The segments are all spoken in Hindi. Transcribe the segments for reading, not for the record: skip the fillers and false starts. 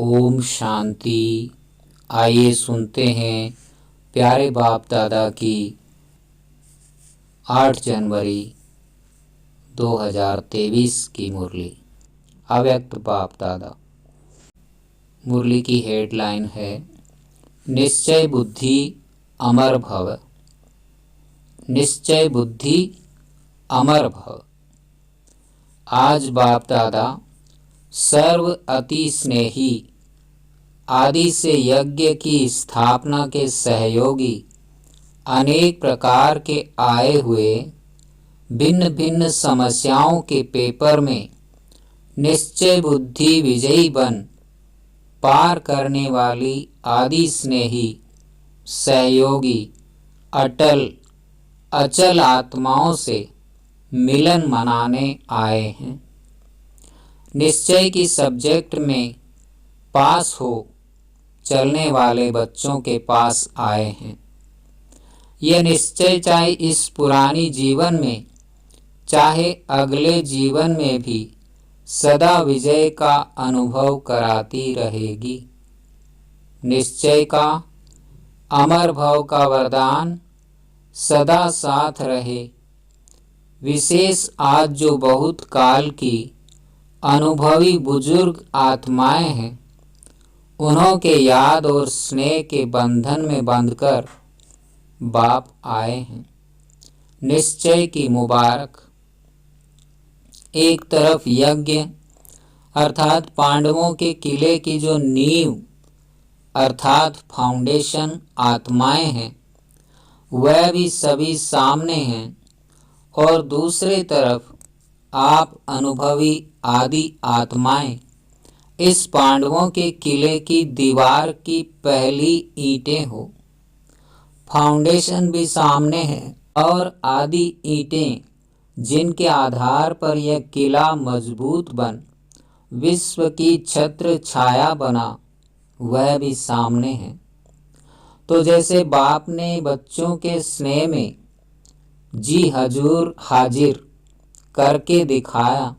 ओम शांति। आइए सुनते हैं प्यारे बाप दादा की 8 जनवरी 2023 की मुरली। अव्यक्त बाप दादा। मुरली की हेडलाइन है निश्चय बुद्धि अमर भव। निश्चय बुद्धि अमर भव। आज बाप दादा सर्व अति स्नेही आदि से यज्ञ की स्थापना के सहयोगी अनेक प्रकार के आए हुए भिन्न भिन्न समस्याओं के पेपर में निश्चय बुद्धि विजयी बन पार करने वाली आदि स्नेही सहयोगी अटल अचल आत्माओं से मिलन मनाने आए हैं। निश्चय की सब्जेक्ट में पास हो चलने वाले बच्चों के पास आए हैं। यह निश्चय चाहे इस पुरानी जीवन में चाहे अगले जीवन में भी सदा विजय का अनुभव कराती रहेगी। निश्चय का अमर भाव का वरदान सदा साथ रहे। विशेष आज जो बहुत काल की अनुभवी बुजुर्ग आत्माएं हैं, उन्हों के याद और स्नेह के बंधन में बंधकर बाप आए हैं। निश्चय की मुबारक। एक तरफ यज्ञ अर्थात पांडवों के किले की जो नींव अर्थात फाउंडेशन आत्माएं हैं, वह भी सभी सामने हैं, और दूसरे तरफ आप अनुभवी आदि आत्माएं इस पांडवों के किले की दीवार की पहली ईंटें हो। फाउंडेशन भी सामने है और आदि ईंटें जिनके आधार पर यह किला मजबूत बन विश्व की छत्र छाया बना, वह भी सामने है। तो जैसे बाप ने बच्चों के स्नेह में जी हजूर हाजिर करके दिखाया,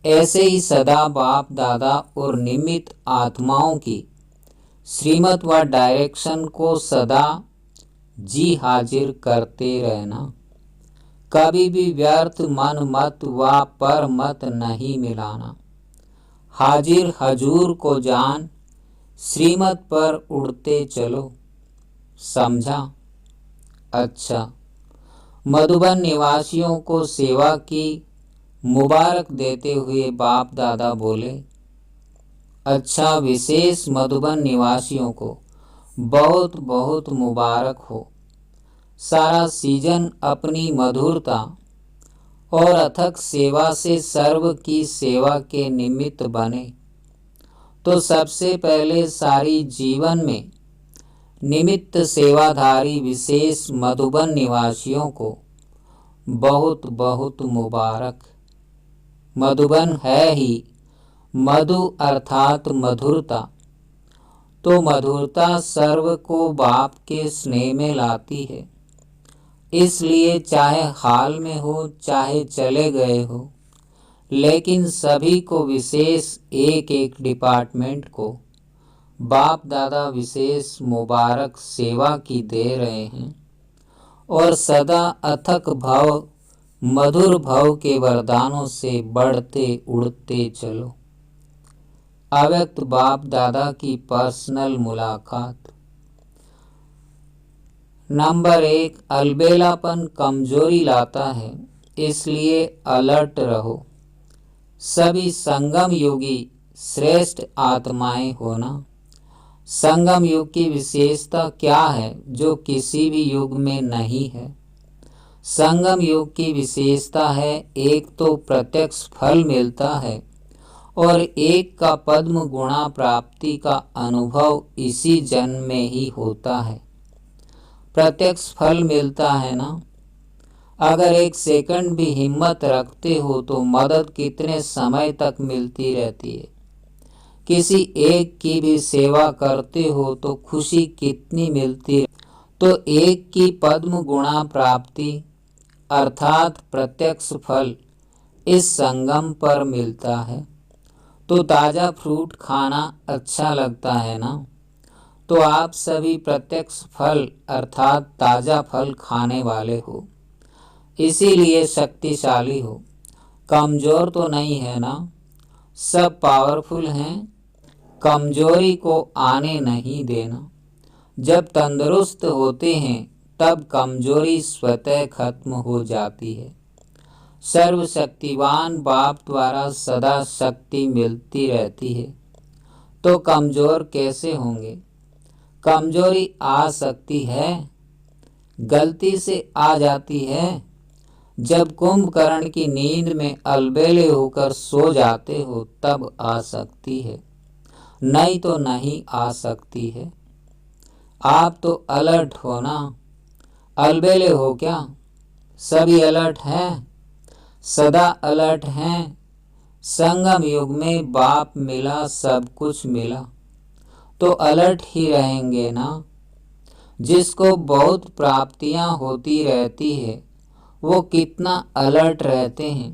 ऐसे ही सदा बाप दादा और निमित्त आत्माओं की श्रीमत व डायरेक्शन को सदा जी हाजिर करते रहना। कभी भी व्यर्थ मन मत व पर मत नहीं मिलाना। हाजिर हजूर को जान श्रीमत पर उड़ते चलो। समझा? अच्छा। मधुबन निवासियों को सेवा की मुबारक देते हुए बाप दादा बोले, अच्छा, विशेष मधुबन निवासियों को बहुत बहुत मुबारक हो। सारा सीजन अपनी मधुरता और अथक सेवा से सर्व की सेवा के निमित्त बने। तो सबसे पहले सारी जीवन में निमित्त सेवाधारी विशेष मधुबन निवासियों को बहुत बहुत मुबारक। मधुबन है ही मधु अर्थात मधुरता। तो मधुरता सर्व को बाप के स्नेह में लाती है। इसलिए चाहे हाल में हो चाहे चले गए हो, लेकिन सभी को विशेष एक एक डिपार्टमेंट को बाप दादा विशेष मुबारक सेवा की दे रहे हैं, और सदा अथक भाव मधुर भाव के वरदानों से बढ़ते उड़ते चलो। अव्यक्त बाप दादा की पर्सनल मुलाकात। नंबर 1, अलबेलापन कमजोरी लाता है, इसलिए अलर्ट रहो। सभी संगम योगी श्रेष्ठ आत्माएं होना। संगम युग की विशेषता क्या है जो किसी भी युग में नहीं है? संगम युग की विशेषता है, एक तो प्रत्यक्ष फल मिलता है और एक का पद्म गुणा प्राप्ति का अनुभव इसी जन्म में ही होता है। प्रत्यक्ष फल मिलता है ना। अगर एक सेकंड भी हिम्मत रखते हो तो मदद कितने समय तक मिलती रहती है। किसी एक की भी सेवा करते हो तो खुशी कितनी मिलती है। तो एक की पद्म गुणा प्राप्ति अर्थात प्रत्यक्ष फल इस संगम पर मिलता है। तो ताज़ा फ्रूट खाना अच्छा लगता है ना। तो आप सभी प्रत्यक्ष फल अर्थात ताज़ा फल खाने वाले हो, इसीलिए शक्तिशाली हो। कमज़ोर तो नहीं है ना, सब पावरफुल हैं। कमजोरी को आने नहीं देना। जब तंदुरुस्त होते हैं तब कमजोरी स्वतः खत्म हो जाती है। सर्वशक्तिवान बाप द्वारा सदा शक्ति मिलती रहती है, तो कमजोर कैसे होंगे। कमजोरी आ सकती है, गलती से आ जाती है। जब कुंभकर्ण की नींद में अलबेले होकर सो जाते हो तब आ सकती है, नहीं तो नहीं आ सकती है। आप तो अलर्ट हो ना, अलबेले हो क्या? सभी अलर्ट हैं, सदा अलर्ट हैं। संगम युग में बाप मिला, सब कुछ मिला, तो अलर्ट ही रहेंगे ना। जिसको बहुत प्राप्तियां होती रहती है वो कितना अलर्ट रहते हैं।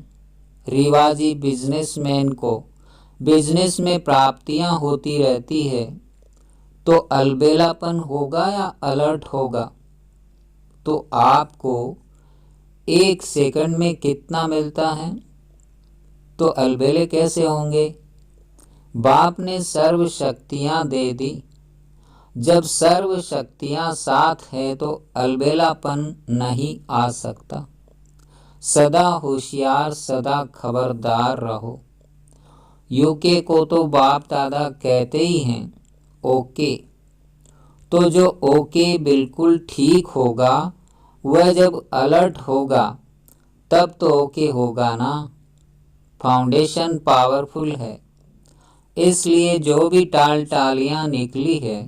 रिवाजी बिजनेसमैन को बिजनेस में प्राप्तियां होती रहती है, तो अलबेलापन होगा या अलर्ट होगा? तो आपको 1 सेकंड में कितना मिलता है, तो अलबेले कैसे होंगे? बाप ने सर्व शक्तियां दे दी। जब सर्व शक्तियां साथ है तो अलबेलापन नहीं आ सकता। सदा होशियार, सदा खबरदार रहो। यूके को तो बाप दादा कहते ही हैं ओके। तो जो ओके बिल्कुल ठीक होगा वह जब अलर्ट होगा तब तो ओके होगा ना। फाउंडेशन पावरफुल है, इसलिए जो भी टाल टालियाँ निकली है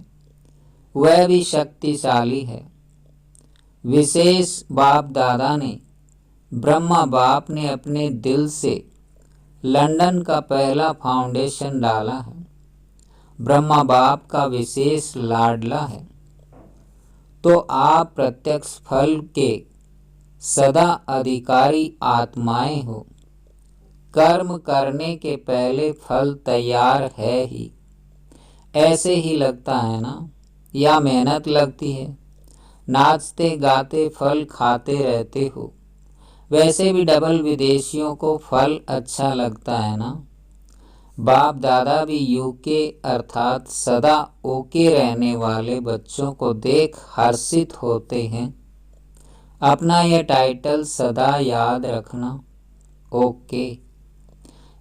वह भी शक्तिशाली है। विशेष बाप दादा ने, ब्रह्मा बाप ने अपने दिल से लंदन का पहला फाउंडेशन डाला है। ब्रह्मा बाप का विशेष लाडला है। तो आप प्रत्यक्ष फल के सदा अधिकारी आत्माएं हो। कर्म करने के पहले फल तैयार है ही, ऐसे ही लगता है ना, या मेहनत लगती है? नाचते गाते फल खाते रहते हो, वैसे भी डबल विदेशियों को फल अच्छा लगता है ना। बाप दादा भी यूके अर्थात सदा ओके रहने वाले बच्चों को देख हर्षित होते हैं। अपना यह टाइटल सदा याद रखना, ओके।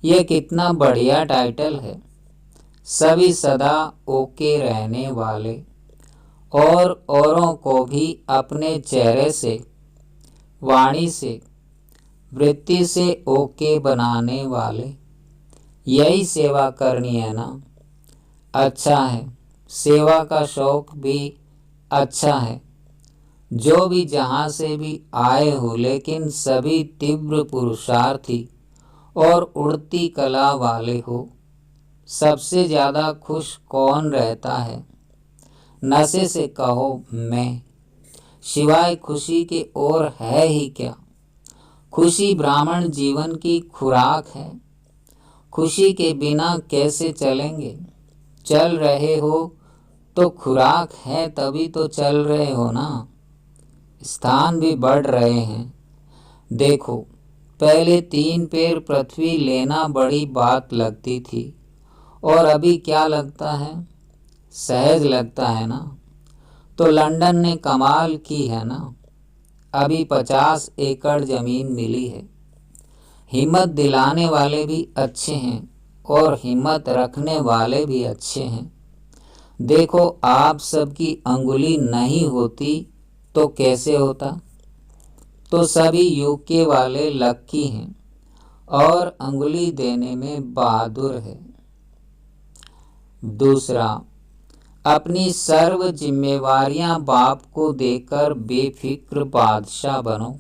यह कितना बढ़िया टाइटल है। सभी सदा ओके रहने वाले और औरों को भी अपने चेहरे से, वाणी से, वृत्ति से ओके बनाने वाले। यही सेवा करनी है ना। अच्छा है, सेवा का शौक भी अच्छा है। जो भी जहाँ से भी आए हो, लेकिन सभी तीव्र पुरुषार्थी और उड़ती कला वाले हो। सबसे ज़्यादा खुश कौन रहता है? नशे से कहो मैं, सिवाय खुशी के और है ही क्या। खुशी ब्राह्मण जीवन की खुराक है। खुशी के बिना कैसे चलेंगे? चल रहे हो तो खुराक है, तभी तो चल रहे हो ना। स्थान भी बढ़ रहे हैं। देखो, पहले 3 पैर पृथ्वी लेना बड़ी बात लगती थी, और अभी क्या लगता है? सहज लगता है ना। तो लंदन ने कमाल की है ना। अभी 50 एकड़ ज़मीन मिली है। हिम्मत दिलाने वाले भी अच्छे हैं और हिम्मत रखने वाले भी अच्छे हैं। देखो, आप सबकी अंगुली नहीं होती तो कैसे होता? तो सभी यूके वाले लक्की हैं और अंगुली देने में बहादुर है। दूसरा, अपनी सर्व जिम्मेवारियां बाप को देकर बेफिक्र बादशाह बनो।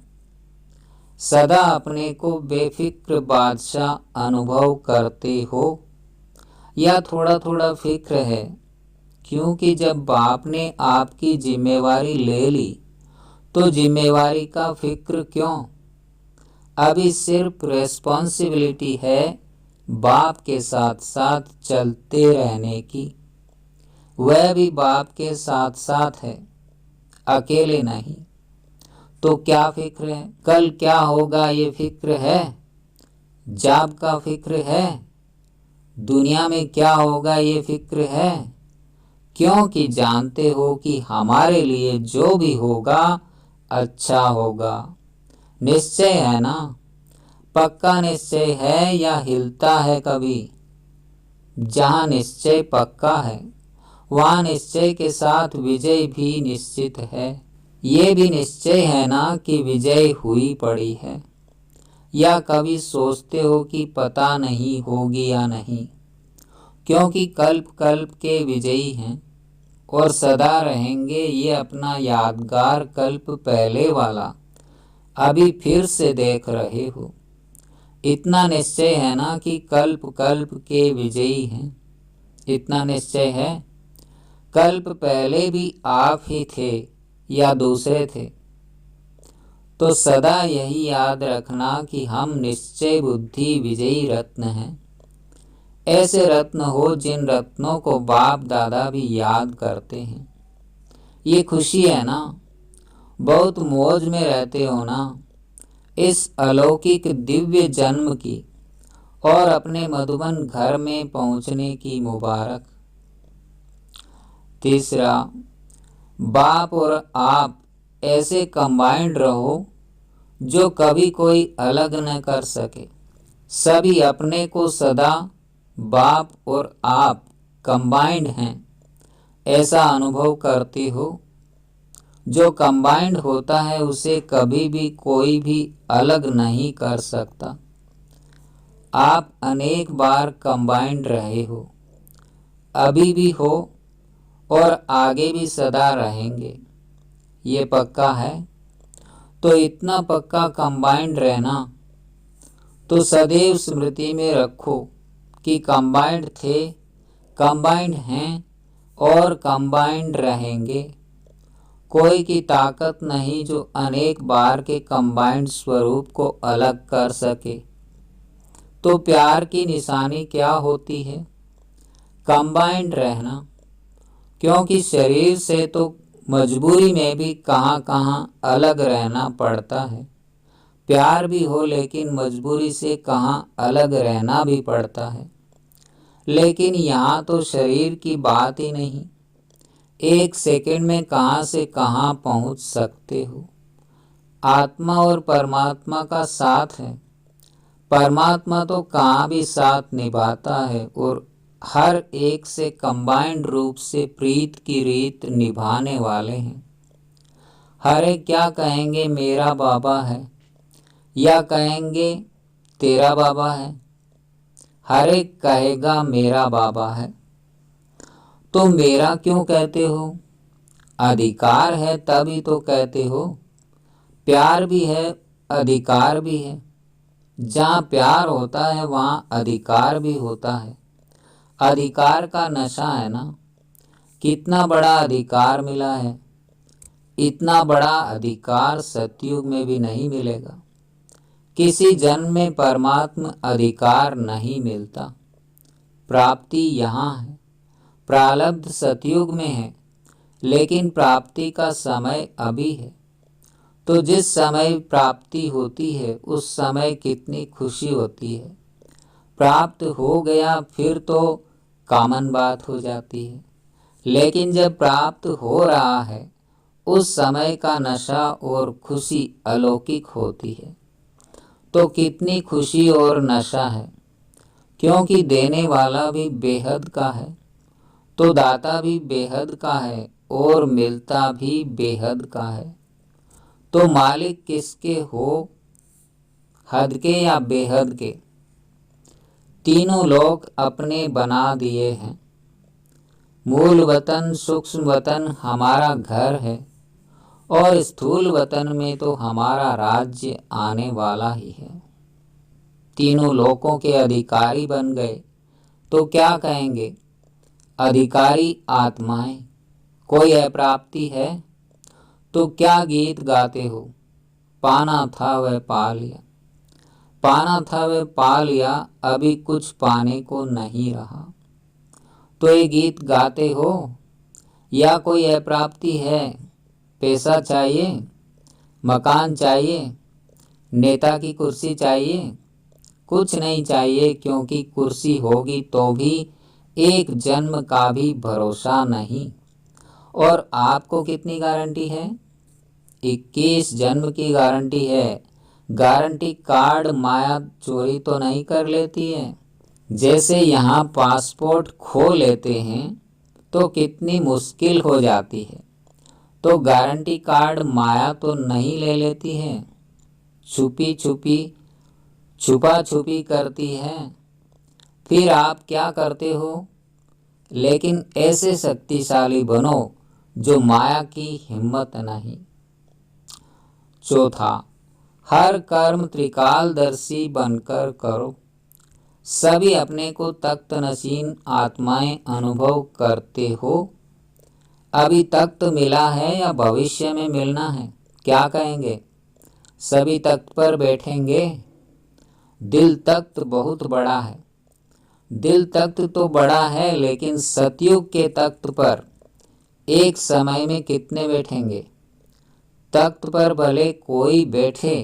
सदा अपने को बेफिक्र बादशाह अनुभव करते हो या थोड़ा थोड़ा फिक्र है? क्योंकि जब बाप ने आपकी जिम्मेवारी ले ली तो जिम्मेवारी का फिक्र क्यों? अभी सिर्फ रेस्पॉन्सिबिलिटी है बाप के साथ साथ चलते रहने की। वह भी बाप के साथ साथ है, अकेले नहीं। तो क्या फिक्र है? कल क्या होगा ये फिक्र है? जाब का फिक्र है? दुनिया में क्या होगा ये फिक्र है? क्योंकि जानते हो कि हमारे लिए जो भी होगा अच्छा होगा। निश्चय है ना? पक्का निश्चय है या हिलता है कभी? जहाँ निश्चय पक्का है वहाँ निश्चय के साथ विजय भी निश्चित है। ये भी निश्चय है ना कि विजय हुई पड़ी है? या कभी सोचते हो कि पता नहीं होगी या नहीं? क्योंकि कल्प कल्प के विजयी हैं और सदा रहेंगे। ये अपना यादगार कल्प पहले वाला अभी फिर से देख रहे हो। इतना निश्चय है ना कि कल्प कल्प के विजयी हैं। इतना निश्चय है, कल्प पहले भी आप ही थे या दूसरे थे। तो सदा यही याद रखना कि हम निश्चय बुद्धि विजयी रत्न हैं। ऐसे रत्न हो जिन रत्नों को बाप दादा भी याद करते हैं। ये खुशी है ना? बहुत मौज में रहते हो ना इस अलौकिक दिव्य जन्म की और अपने मधुबन घर में पहुंचने की मुबारक। तीसरा, बाप और आप ऐसे कंबाइंड रहो जो कभी कोई अलग न कर सके। सभी अपने को सदा बाप और आप कंबाइंड हैं ऐसा अनुभव करते हो। जो कंबाइंड होता है उसे कभी भी कोई भी अलग नहीं कर सकता। आप अनेक बार कंबाइंड रहे हो, अभी भी हो और आगे भी सदा रहेंगे। ये पक्का है। तो इतना पक्का कंबाइंड रहना तो सदैव स्मृति में रखो कि कंबाइंड थे, कंबाइंड हैं और कंबाइंड रहेंगे। कोई की ताकत नहीं जो अनेक बार के कंबाइंड स्वरूप को अलग कर सके। तो प्यार की निशानी क्या होती है? कंबाइंड रहना। क्योंकि शरीर से तो मजबूरी में भी कहाँ कहाँ अलग रहना पड़ता है। प्यार भी हो लेकिन मजबूरी से कहाँ अलग रहना भी पड़ता है। लेकिन यहाँ तो शरीर की बात ही नहीं। एक सेकंड में कहाँ से कहाँ पहुँच सकते हो। आत्मा और परमात्मा का साथ है। परमात्मा तो कहाँ भी साथ निभाता है और हर एक से कंबाइंड रूप से प्रीत की रीत निभाने वाले हैं। हर एक क्या कहेंगे, मेरा बाबा है, या कहेंगे तेरा बाबा है। हर एक कहेगा मेरा बाबा है। तो मेरा क्यों कहते हो? अधिकार है तभी तो कहते हो। प्यार भी है, अधिकार भी है। जहाँ प्यार होता है वहाँ अधिकार भी होता है। अधिकार का नशा है ना। कितना बड़ा अधिकार मिला है। इतना बड़ा अधिकार सतयुग में भी नहीं मिलेगा। किसी जन्म में परमात्मा अधिकार नहीं मिलता। प्राप्ति यहाँ है। प्रारब्ध सतयुग में है लेकिन प्राप्ति का समय अभी है। तो जिस समय प्राप्ति होती है उस समय कितनी खुशी होती है। प्राप्त हो गया फिर तो कॉमन बात हो जाती है। लेकिन जब प्राप्त हो रहा है उस समय का नशा और खुशी अलौकिक होती है। तो कितनी खुशी और नशा है। क्योंकि देने वाला भी बेहद का है तो दाता भी बेहद का है और मिलता भी बेहद का है। तो मालिक किसके हो, हद के या बेहद के? तीनों लोग अपने बना दिए हैं। मूल वतन सूक्ष्म वतन हमारा घर है और स्थूल वतन में तो हमारा राज्य आने वाला ही है। तीनों लोकों के अधिकारी बन गए तो क्या कहेंगे? अधिकारी आत्माएं। कोई अप्राप्ति है तो क्या गीत गाते हो? पाना था वह पा लिया। पाना था वह पा लिया, अभी कुछ पाने को नहीं रहा। तो ये गीत गाते हो या कोई अप्राप्ति है? पैसा चाहिए, मकान चाहिए, नेता की कुर्सी चाहिए? कुछ नहीं चाहिए, क्योंकि कुर्सी होगी तो भी एक जन्म का भी भरोसा नहीं। और आपको कितनी गारंटी है? 21 जन्म की गारंटी है। गारंटी कार्ड माया चोरी तो नहीं कर लेती है? जैसे यहाँ पासपोर्ट खो लेते हैं तो कितनी मुश्किल हो जाती है, तो गारंटी कार्ड माया तो नहीं ले लेती है, छुपी छुपी छुपा छुपी करती है। फिर आप क्या करते हो? लेकिन ऐसे शक्तिशाली बनो जो माया की हिम्मत नहीं। चौथा, हर कर्म त्रिकालदर्शी बनकर करो। सभी अपने को तख्त नशीन आत्माएं अनुभव करते हो। अभी तख्त मिला है या भविष्य में मिलना है? क्या कहेंगे? सभी तख्त पर बैठेंगे? दिल तख्त बहुत बड़ा है। दिल तख्त तो बड़ा है, लेकिन सतयुग के तख्त पर एक समय में कितने बैठेंगे? तख्त पर भले कोई बैठे,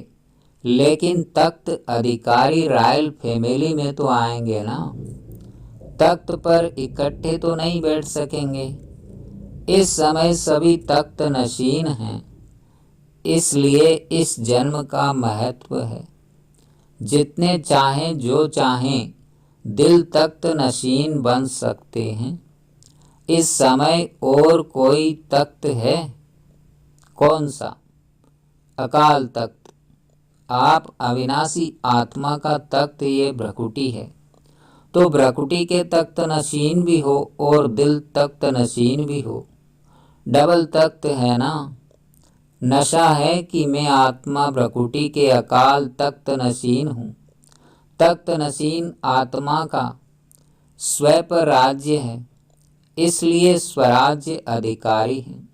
लेकिन तख्त अधिकारी रॉयल फैमिली में तो आएंगे ना। तख्त पर इकट्ठे तो नहीं बैठ सकेंगे। इस समय सभी तख्त नशीन हैं, इसलिए इस जन्म का महत्व है। जितने चाहें जो चाहें दिल तख्त नशीन बन सकते हैं। इस समय और कोई तख्त है? कौन सा? अकाल तख्त। आप अविनाशी आत्मा का तख्त ये भ्रकुटी है, तो भ्रकुटी के तख्त नशीन भी हो और दिल तख्त नशीन भी हो। डबल तख्त है ना। नशा है कि मैं आत्मा भ्रकुटी के अकाल तख्त नशीन हूँ। तख्त नशीन आत्मा का स्वैप राज्य है, इसलिए स्वराज्य अधिकारी है।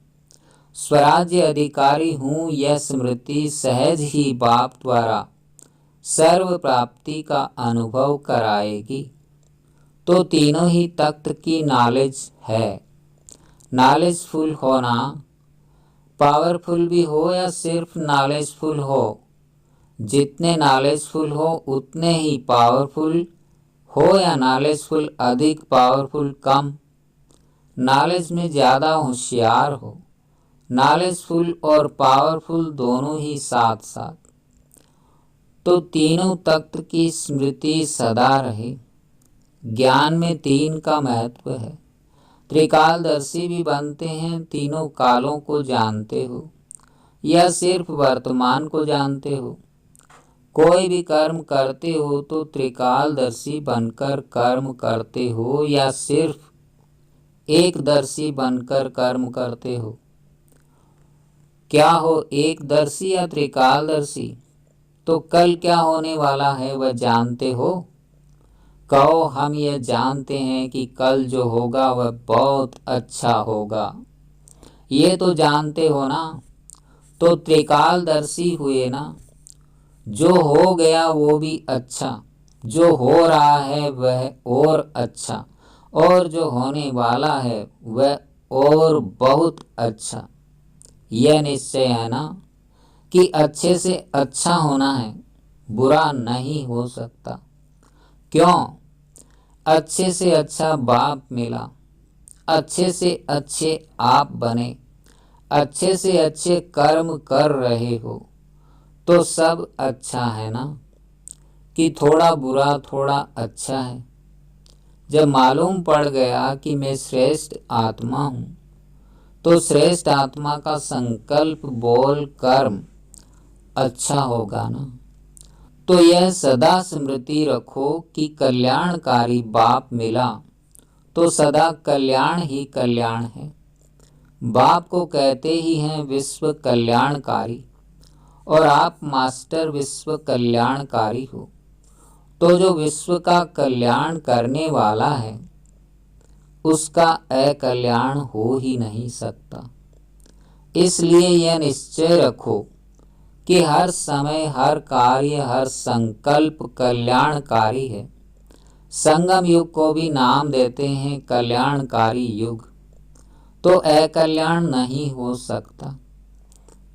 स्वराज्य अधिकारी हूँ यह स्मृति सहज ही बाप द्वारा सर्व प्राप्ति का अनुभव कराएगी। तो तीनों ही तख्त की नॉलेज है। नॉलेजफुल होना, पावरफुल भी हो या सिर्फ नॉलेजफुल हो। जितने नॉलेजफुल हो उतने ही पावरफुल हो, या नॉलेजफुल अधिक पावरफुल कम? नॉलेज में ज़्यादा होशियार हो। नॉलेजफुल और पावरफुल दोनों ही साथ साथ। तो तीनों तत्व की स्मृति सदा रहे। ज्ञान में तीन का महत्व है। त्रिकालदर्शी भी बनते हैं, तीनों कालों को जानते हो या सिर्फ वर्तमान को जानते हो? कोई भी कर्म करते हो तो त्रिकालदर्शी बनकर कर्म करते हो या सिर्फ एकदर्शी बनकर कर्म करते हो? क्या हो, एकदर्शी या त्रिकालदर्शी? तो कल क्या होने वाला है वह जानते हो? कहो, हम यह जानते हैं कि कल जो होगा वह बहुत अच्छा होगा। ये तो जानते हो ना, तो त्रिकालदर्शी हुए ना। जो हो गया वो भी अच्छा, जो हो रहा है वह और अच्छा, और जो होने वाला है वह और बहुत अच्छा। यह निश्चय है ना कि अच्छे से अच्छा होना है, बुरा नहीं हो सकता। क्यों? अच्छे से अच्छा बाप मिला, अच्छे से अच्छे आप बने, अच्छे से अच्छे कर्म कर रहे हो, तो सब अच्छा है ना कि थोड़ा बुरा थोड़ा अच्छा है? जब मालूम पड़ गया कि मैं श्रेष्ठ आत्मा हूँ, तो श्रेष्ठ आत्मा का संकल्प बोल कर्म अच्छा होगा ना। तो यह सदा स्मृति रखो कि कल्याणकारी बाप मिला तो सदा कल्याण ही कल्याण है। बाप को कहते ही हैं विश्व कल्याणकारी, और आप मास्टर विश्व कल्याणकारी हो। तो जो विश्व का कल्याण करने वाला है उसका अकल्याण हो ही नहीं सकता। इसलिए यह निश्चय रखो कि हर समय, हर कार्य, हर संकल्प कल्याणकारी है। संगम युग को भी नाम देते हैं कल्याणकारी युग। तो अकल्याण नहीं हो सकता।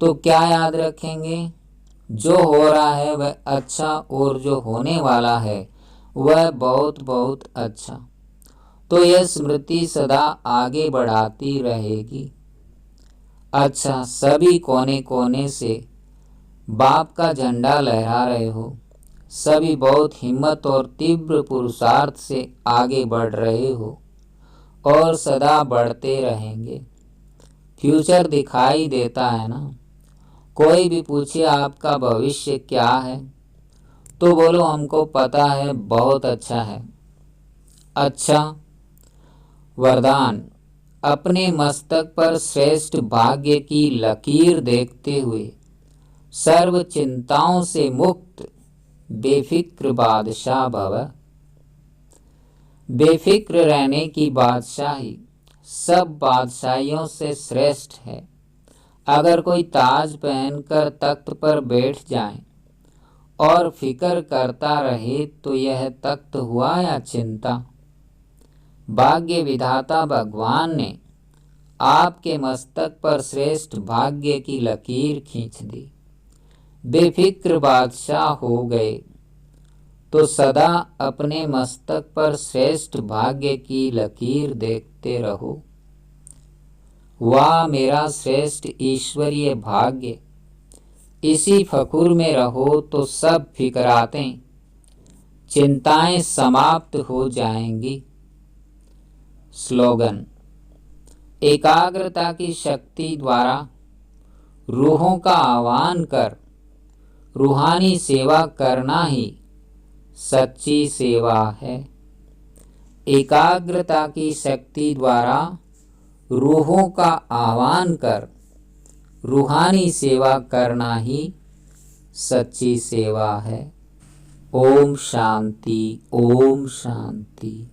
तो क्या याद रखेंगे? जो हो रहा है वह अच्छा, और जो होने वाला है वह बहुत बहुत अच्छा। तो यह स्मृति सदा आगे बढ़ाती रहेगी। अच्छा, सभी कोने कोने से बाप का झंडा लहरा रहे हो। सभी बहुत हिम्मत और तीव्र पुरुषार्थ से आगे बढ़ रहे हो और सदा बढ़ते रहेंगे। फ्यूचर दिखाई देता है ना। कोई भी पूछे आपका भविष्य क्या है, तो बोलो हमको पता है, बहुत अच्छा है। अच्छा, वरदान। अपने मस्तक पर श्रेष्ठ भाग्य की लकीर देखते हुए सर्व चिंताओं से मुक्त बेफिक्र बादशाह भव। बेफिक्र रहने की बादशाही सब बादशाहियों से श्रेष्ठ है। अगर कोई ताज पहनकर तख्त पर बैठ जाए और फिक्र करता रहे तो यह तख्त हुआ या चिंता। भाग्य विधाता भगवान ने आपके मस्तक पर श्रेष्ठ भाग्य की लकीर खींच दी। बेफिक्र बादशाह हो गए। तो सदा अपने मस्तक पर श्रेष्ठ भाग्य की लकीर देखते रहो। वाह मेरा श्रेष्ठ ईश्वरीय भाग्य। इसी फकुर में रहो तो सब फिक्रातें, चिंताएं समाप्त हो जाएंगी। स्लोगन। एकाग्रता की शक्ति द्वारा रूहों का आह्वान कर रूहानी सेवा करना ही सच्ची सेवा है। एकाग्रता की शक्ति द्वारा रूहों का आह्वान कर रूहानी सेवा करना ही सच्ची सेवा है। ओम शांति, ओम शांति।